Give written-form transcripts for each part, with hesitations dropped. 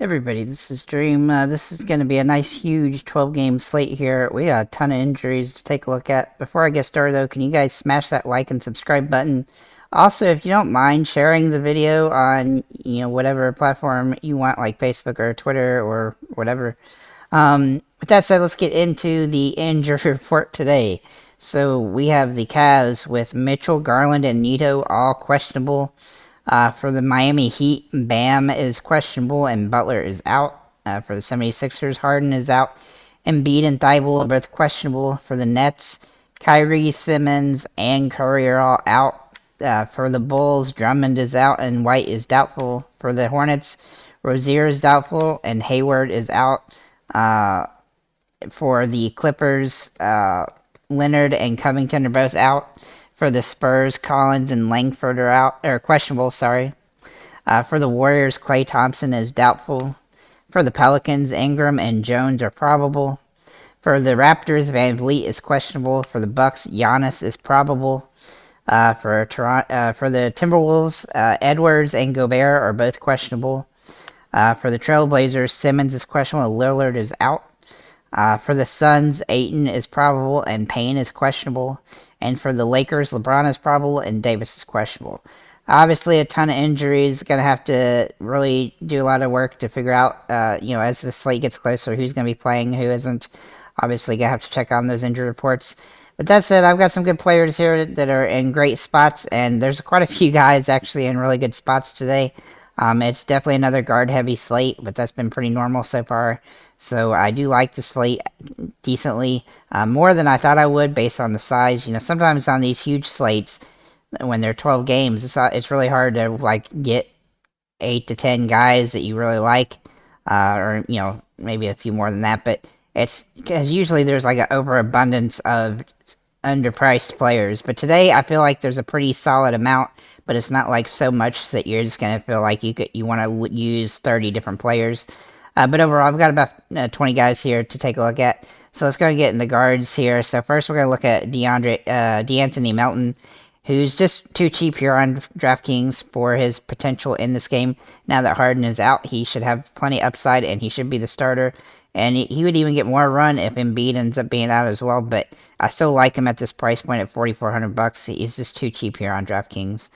Everybody, this is Dream. This is going to be a nice, huge 12-game slate here. We got a ton of injuries to take a look at. Before I get started, though, can you guys smash that like and subscribe button? Also, if you don't mind sharing the video on, whatever platform you want, like Facebook or Twitter or whatever. With that said, let's get into the injury report today. So we have the Cavs with Mitchell, Garland, and Neto all questionable. For the Miami Heat, Bam is questionable and Butler is out. For the 76ers, Harden is out. Embiid and Thibault are both questionable. For the Nets, Kyrie, Simmons, and Curry are all out. For the Bulls, Drummond is out and White is doubtful. For the Hornets, Rozier is doubtful and Hayward is out. For the Clippers, Leonard and Covington are both out. For the Spurs, Collins and Langford are out, or questionable, sorry. For the Warriors, Klay Thompson is doubtful. For the Pelicans, Ingram and Jones are probable. For the Raptors, Van Vliet is questionable. For the Bucks, Giannis is probable. For the Timberwolves, Edwards and Gobert are both questionable. For the Trailblazers, Simmons is questionable. Lillard is out. For the Suns, Ayton is probable and Payne is questionable. And for the Lakers, LeBron is probable and Davis is questionable. Obviously, a ton of injuries. Going to have to really do a lot of work to figure out, as the slate gets closer, who's going to be playing, who isn't. Obviously, going to have to check on those injury reports. But that said, I've got some good players here that are in great spots, and there's quite a few guys actually in really good spots today. It's definitely another guard-heavy slate, but that's been pretty normal so far. So I do like the slate decently, more than I thought I would based on the size. Sometimes on these huge slates, when they're 12 games, it's really hard to get 8 to 10 guys that you really like, or maybe a few more than that. But it's because usually there's like an overabundance of underpriced players. But today I feel like there's a pretty solid amount, but it's not like so much that you're just gonna feel like you want to use 30 different players. But overall, I've got about 20 guys here to take a look at. So let's go and get in the guards here. So first we're going to look at D'Anthony Melton, who's just too cheap here on DraftKings for his potential in this game. Now that Harden is out, he should have plenty upside, and he should be the starter. And he would even get more run if Embiid ends up being out as well. But I still like him at this price point at $4,400. He's just too cheap here on DraftKings.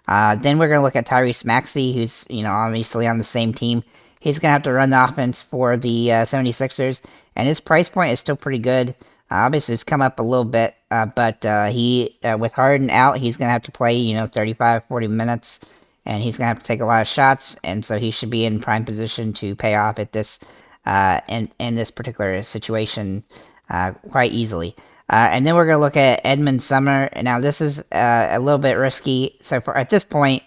Then we're going to look at Tyrese Maxey, who's obviously on the same team. He's going to have to run the offense for the 76ers, and his price point is still pretty good. Obviously, it's come up a little bit, but with Harden out, he's going to have to play, 35, 40 minutes, and he's going to have to take a lot of shots, and so he should be in prime position to pay off at this in this particular situation quite easily. And then we're going to look at Edmund Sumner. Now, this is a little bit risky so far at this point,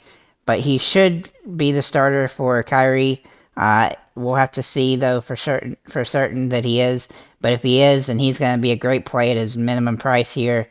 but he should be the starter for Kyrie. We'll have to see though for certain that he is. But if he is, then he's going to be a great play at his minimum price here.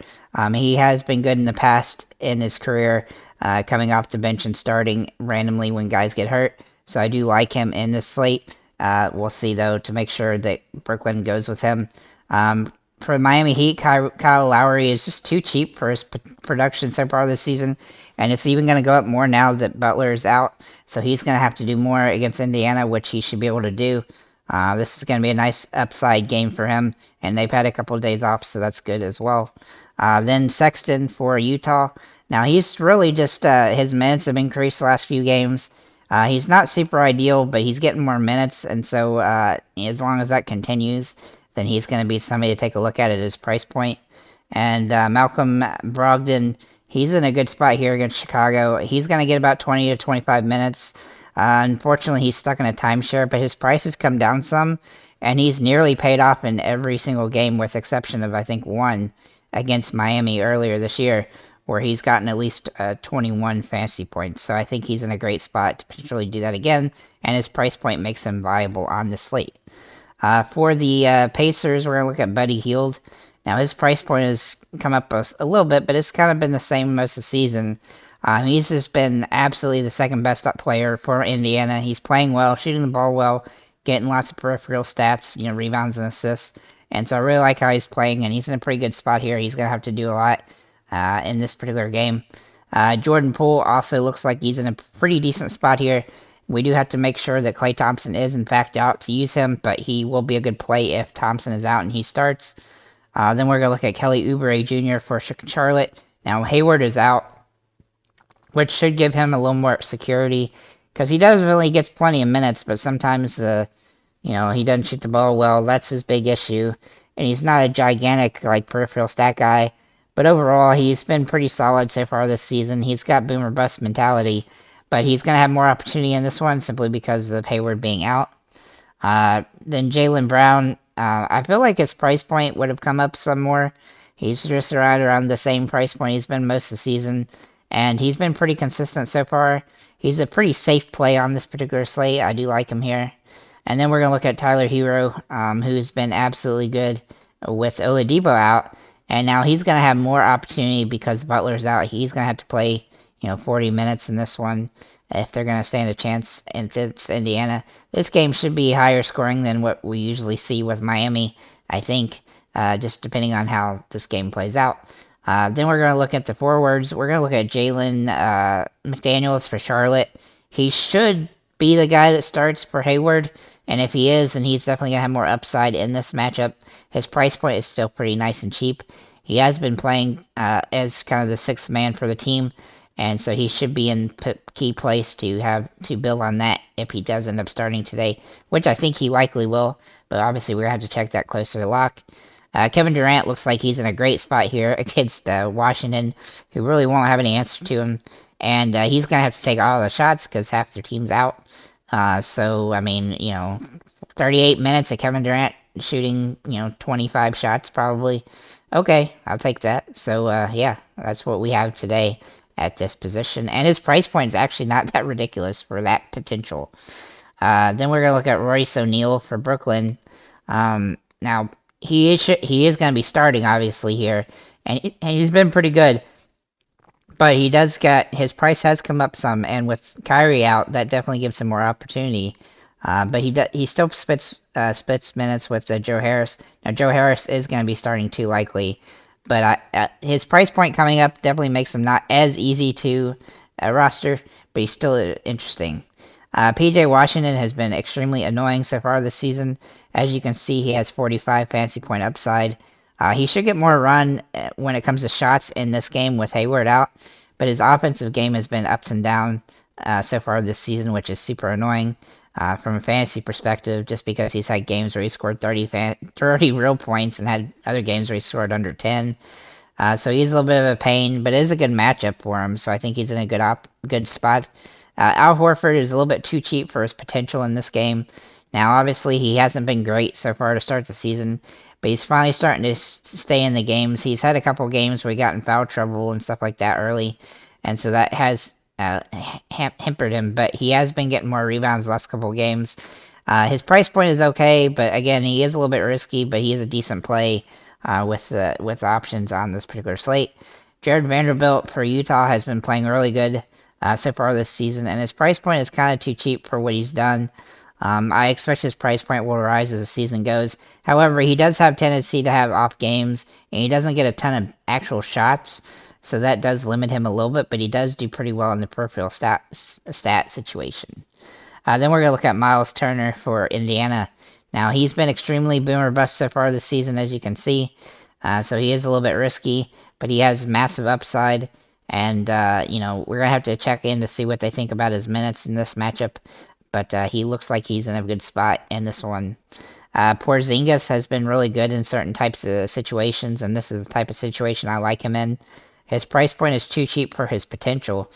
He has been good in the past in his career, coming off the bench and starting randomly when guys get hurt. So I do like him in this slate. We'll see though to make sure that Brooklyn goes with him. For Miami Heat, Kyle Lowry is just too cheap for his production so far this season. And it's even going to go up more now that Butler is out. So he's going to have to do more against Indiana, which he should be able to do. This is going to be a nice upside game for him. And they've had a couple of days off, so that's good as well. Then Sexton for Utah. Now, he's really just, his minutes have increased the last few games. He's not super ideal, but he's getting more minutes. And so as long as that continues, then he's going to be somebody to take a look at his price point. And Malcolm Brogdon, he's in a good spot here against Chicago. He's going to get about 20 to 25 minutes. Unfortunately, he's stuck in a timeshare, but his price has come down some, and he's nearly paid off in every single game with exception of, I think, one against Miami earlier this year, where he's gotten at least 21 fantasy points. So I think he's in a great spot to potentially do that again, and his price point makes him viable on the slate. For the Pacers, we're going to look at Buddy Hield. Now, his price point has come up a little bit, but it's kind of been the same most of the season. He's just been absolutely the second best player for Indiana. He's playing well, shooting the ball well, getting lots of peripheral stats, rebounds and assists. And so I really like how he's playing, and he's in a pretty good spot here. He's going to have to do a lot in this particular game. Jordan Poole also looks like he's in a pretty decent spot here. We do have to make sure that Klay Thompson is in fact out to use him, but he will be a good play if Thompson is out and he starts. Then we're going to look at Kelly Oubre Jr. for Charlotte. Now Hayward is out, which should give him a little more security because he does really gets plenty of minutes, but sometimes he doesn't shoot the ball well. That's his big issue, and he's not a gigantic like peripheral stat guy. But overall, he's been pretty solid so far this season. He's got boomer bust mentality, but he's going to have more opportunity in this one simply because of Hayward being out. Then Jaylen Brown, I feel like his price point would have come up some more. He's just around the same price point he's been most of the season, and he's been pretty consistent so far. He's a pretty safe play on this particular slate. I do like him here. And then we're going to look at Tyler Hero, who's been absolutely good with Oladipo out. And now he's going to have more opportunity because Butler's out. He's going to have to play, 40 minutes in this one if they're going to stand a chance against Indiana. This game should be higher scoring than what we usually see with Miami, I think, just depending on how this game plays out. Then we're going to look at the forwards. We're going to look at Jalen McDaniels for Charlotte. He should be the guy that starts for Hayward, and if he is, then he's definitely going to have more upside in this matchup. His price point is still pretty nice and cheap. He has been playing as kind of the sixth man for the team, and so he should be in key place to build on that if he does end up starting today, which I think he likely will, but obviously we're going to have to check that closer to lock. Kevin Durant looks like he's in a great spot here against Washington, who really won't have any answer to him, and he's going to have to take all the shots because half their team's out. 38 minutes of Kevin Durant shooting, 25 shots probably. Okay, I'll take that. So, that's what we have today at this position. And his price point is actually not that ridiculous for that potential. Then we're going to look at Royce O'Neal for Brooklyn. Now, he is going to be starting, obviously, here. And he's been pretty good. But his price has come up some, and with Kyrie out, that definitely gives him more opportunity. But he still splits minutes with Joe Harris. Now Joe Harris is going to be starting too likely, but his price point coming up definitely makes him not as easy to roster, but he's still interesting. PJ Washington has been extremely annoying so far this season. As you can see, he has 45 fantasy point upside. He should get more run when it comes to shots in this game with Hayward out, but his offensive game has been ups and downs so far this season, which is super annoying from a fantasy perspective, just because he's had games where he scored 30 real points and had other games where he scored under 10. So he's a little bit of a pain, but it is a good matchup for him, so I think he's in a good spot. Al Horford is a little bit too cheap for his potential in this game. Now, obviously, he hasn't been great so far to start the season, but he's finally starting to stay in the games. He's had a couple games where he got in foul trouble and stuff like that early, and so that has hampered him, but he has been getting more rebounds the last couple of games. His price point is okay, but again, he is a little bit risky, but he is a decent play with options on this particular slate. Jared Vanderbilt for Utah has been playing really good so far this season, and his price point is kind of too cheap for what he's done. I expect his price point will rise as the season goes. However, he does have tendency to have off games, and he doesn't get a ton of actual shots, so that does limit him a little bit, but he does do pretty well in the peripheral stat situation. Then we're going to look at Miles Turner for Indiana. Now, he's been extremely boomer bust so far this season, as you can see, so he is a little bit risky, but he has massive upside, and, we're going to have to check in to see what they think about his minutes in this matchup, but he looks like he's in a good spot in this one. Porzingis has been really good in certain types of situations, and this is the type of situation I like him in. His price point is too cheap for his potential.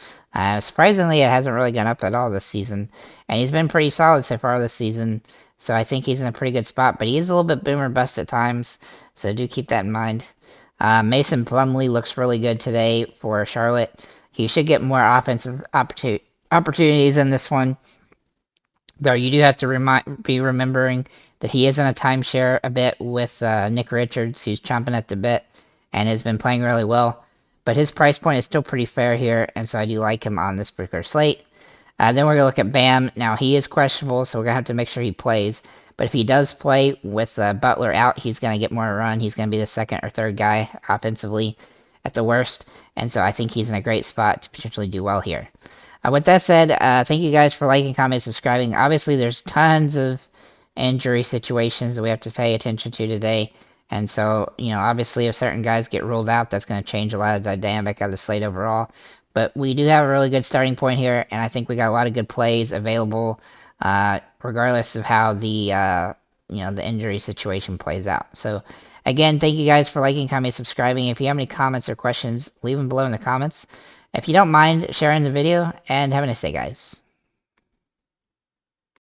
Surprisingly, it hasn't really gone up at all this season, and he's been pretty solid so far this season, so I think he's in a pretty good spot, but he is a little bit boomer bust at times, so do keep that in mind. Mason Plumlee looks really good today for Charlotte. He should get more offensive opportunities in this one, though you do have to be remembering that he is in a timeshare a bit with Nick Richards, who's chomping at the bit and has been playing really well. But his price point is still pretty fair here, and so I do like him on this particular slate. Then we're going to look at Bam. Now, he is questionable, so we're going to have to make sure he plays. But if he does play with Butler out, he's going to get more run. He's going to be the second or third guy offensively at the worst, and so I think he's in a great spot to potentially do well here. With that said, thank you guys for liking, commenting, subscribing. Obviously, there's tons of injury situations that we have to pay attention to today. And so, obviously, if certain guys get ruled out, that's going to change a lot of dynamic of the slate overall. But we do have a really good starting point here, and I think we got a lot of good plays available, regardless of how the injury situation plays out. So, again, thank you guys for liking, commenting, subscribing. If you have any comments or questions, leave them below in the comments. If you don't mind sharing the video, and have a nice day, guys.